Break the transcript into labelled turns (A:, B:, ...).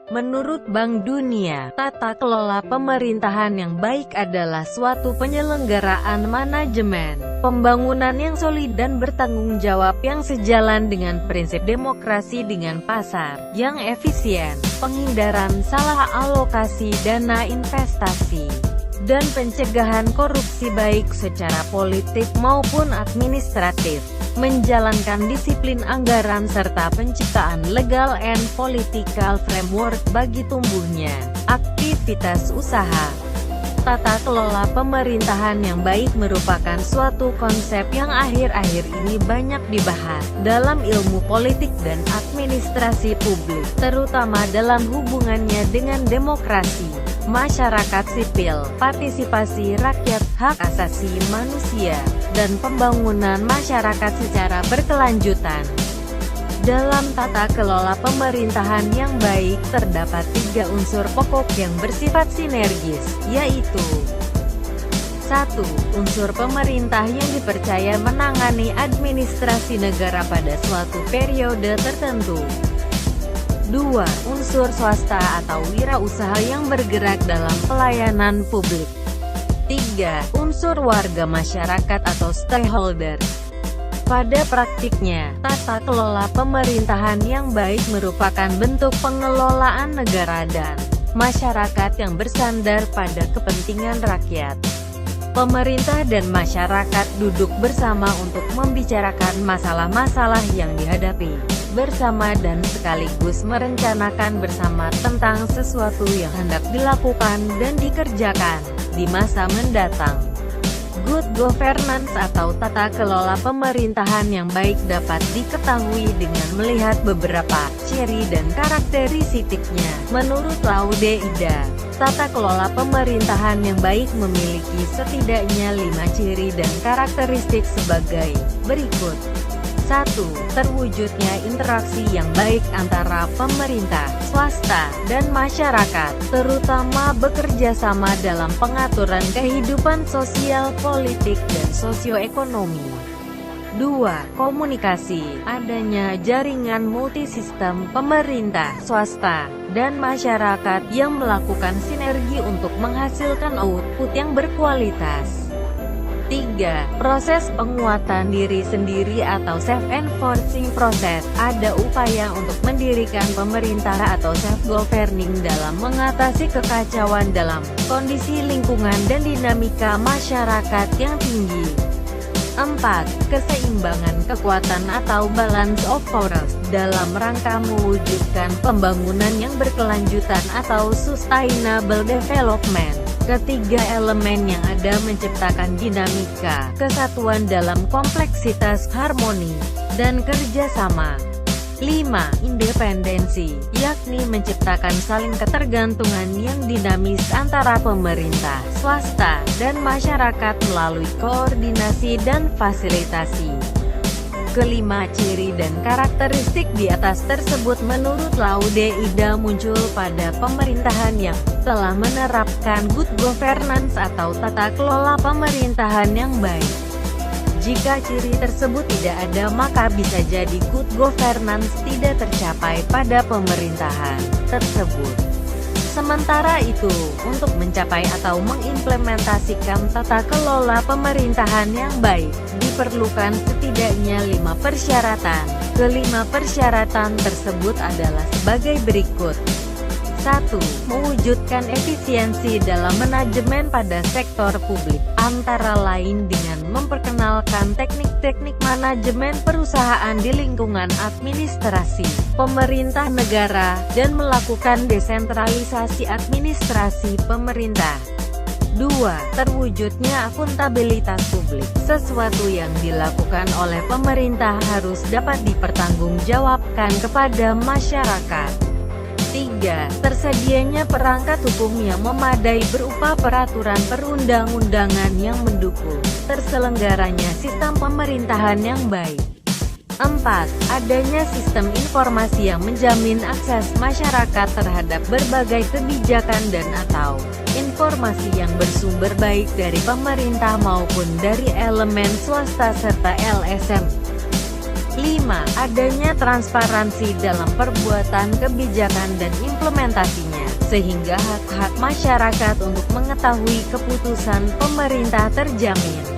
A: Menurut Bank Dunia, tata kelola pemerintahan yang baik adalah suatu penyelenggaraan manajemen pembangunan yang solid dan bertanggung jawab yang sejalan dengan prinsip demokrasi dengan pasar yang efisien, penghindaran salah alokasi dana investasi, dan pencegahan korupsi baik secara politik maupun administratif, menjalankan disiplin anggaran serta penciptaan legal and political framework bagi tumbuhnya aktivitas usaha. Tata kelola pemerintahan yang baik merupakan suatu konsep yang akhir-akhir ini banyak dibahas dalam ilmu politik dan administrasi publik, terutama dalam hubungannya dengan demokrasi, masyarakat sipil, partisipasi rakyat, hak asasi manusia, dan pembangunan masyarakat secara berkelanjutan. Dalam tata kelola pemerintahan yang baik, terdapat 3 unsur pokok yang bersifat sinergis, yaitu 1. Unsur pemerintah yang dipercaya menangani administrasi negara pada suatu periode tertentu. 2. Unsur swasta atau wirausaha yang bergerak dalam pelayanan publik. 3. Unsur warga masyarakat atau stakeholder. Pada praktiknya, tata kelola pemerintahan yang baik merupakan bentuk pengelolaan negara dan masyarakat yang bersandar pada kepentingan rakyat. Pemerintah dan masyarakat duduk bersama untuk membicarakan masalah-masalah yang dihadapi bersama dan sekaligus merencanakan bersama tentang sesuatu yang hendak dilakukan dan dikerjakan di masa mendatang. Good governance atau tata kelola pemerintahan yang baik dapat diketahui dengan melihat beberapa ciri dan karakteristiknya. Menurut Laude Ida, tata kelola pemerintahan yang baik memiliki setidaknya 5 ciri dan karakteristik sebagai berikut. 1. Terwujudnya interaksi yang baik antara pemerintah, swasta, dan masyarakat, terutama bekerja sama dalam pengaturan kehidupan sosial, politik, dan sosioekonomi. 2. Komunikasi, adanya jaringan multisistem pemerintah, swasta, dan masyarakat yang melakukan sinergi untuk menghasilkan output yang berkualitas. 3. Proses penguatan diri sendiri atau self-enforcing process, ada upaya untuk mendirikan pemerintah atau self-governing dalam mengatasi kekacauan dalam kondisi lingkungan dan dinamika masyarakat yang tinggi. 4. Keseimbangan kekuatan atau balance of powers, dalam rangka mewujudkan pembangunan yang berkelanjutan atau sustainable development. Ketiga elemen yang ada menciptakan dinamika, kesatuan dalam kompleksitas harmoni, dan kerjasama. 5. Independensi, yakni menciptakan saling ketergantungan yang dinamis antara pemerintah, swasta, dan masyarakat melalui koordinasi dan fasilitasi. Kelima ciri dan karakteristik di atas tersebut menurut Laude Ida muncul pada pemerintahan yang telah menerapkan good governance atau tata kelola pemerintahan yang baik. Jika ciri tersebut tidak ada, maka bisa jadi good governance tidak tercapai pada pemerintahan tersebut. Sementara itu, untuk mencapai atau mengimplementasikan tata kelola pemerintahan yang baik, diperlukan setidaknya 5 persyaratan. Kelima persyaratan tersebut adalah sebagai berikut. 1. Mewujudkan efisiensi dalam manajemen pada sektor publik, antara lain dengan memperkenalkan teknik-teknik manajemen perusahaan di lingkungan administrasi, pemerintah negara, dan melakukan desentralisasi administrasi pemerintah. 2. Terwujudnya akuntabilitas publik, sesuatu yang dilakukan oleh pemerintah harus dapat dipertanggungjawabkan kepada masyarakat. 3. Tersedianya perangkat hukum yang memadai berupa peraturan perundang-undangan yang mendukung terselenggaranya sistem pemerintahan yang baik. 4. Adanya sistem informasi yang menjamin akses masyarakat terhadap berbagai kebijakan dan atau informasi yang bersumber baik dari pemerintah maupun dari elemen swasta serta LSM. 5. Adanya transparansi dalam perbuatan kebijakan dan implementasinya, sehingga hak-hak masyarakat untuk mengetahui keputusan pemerintah terjamin.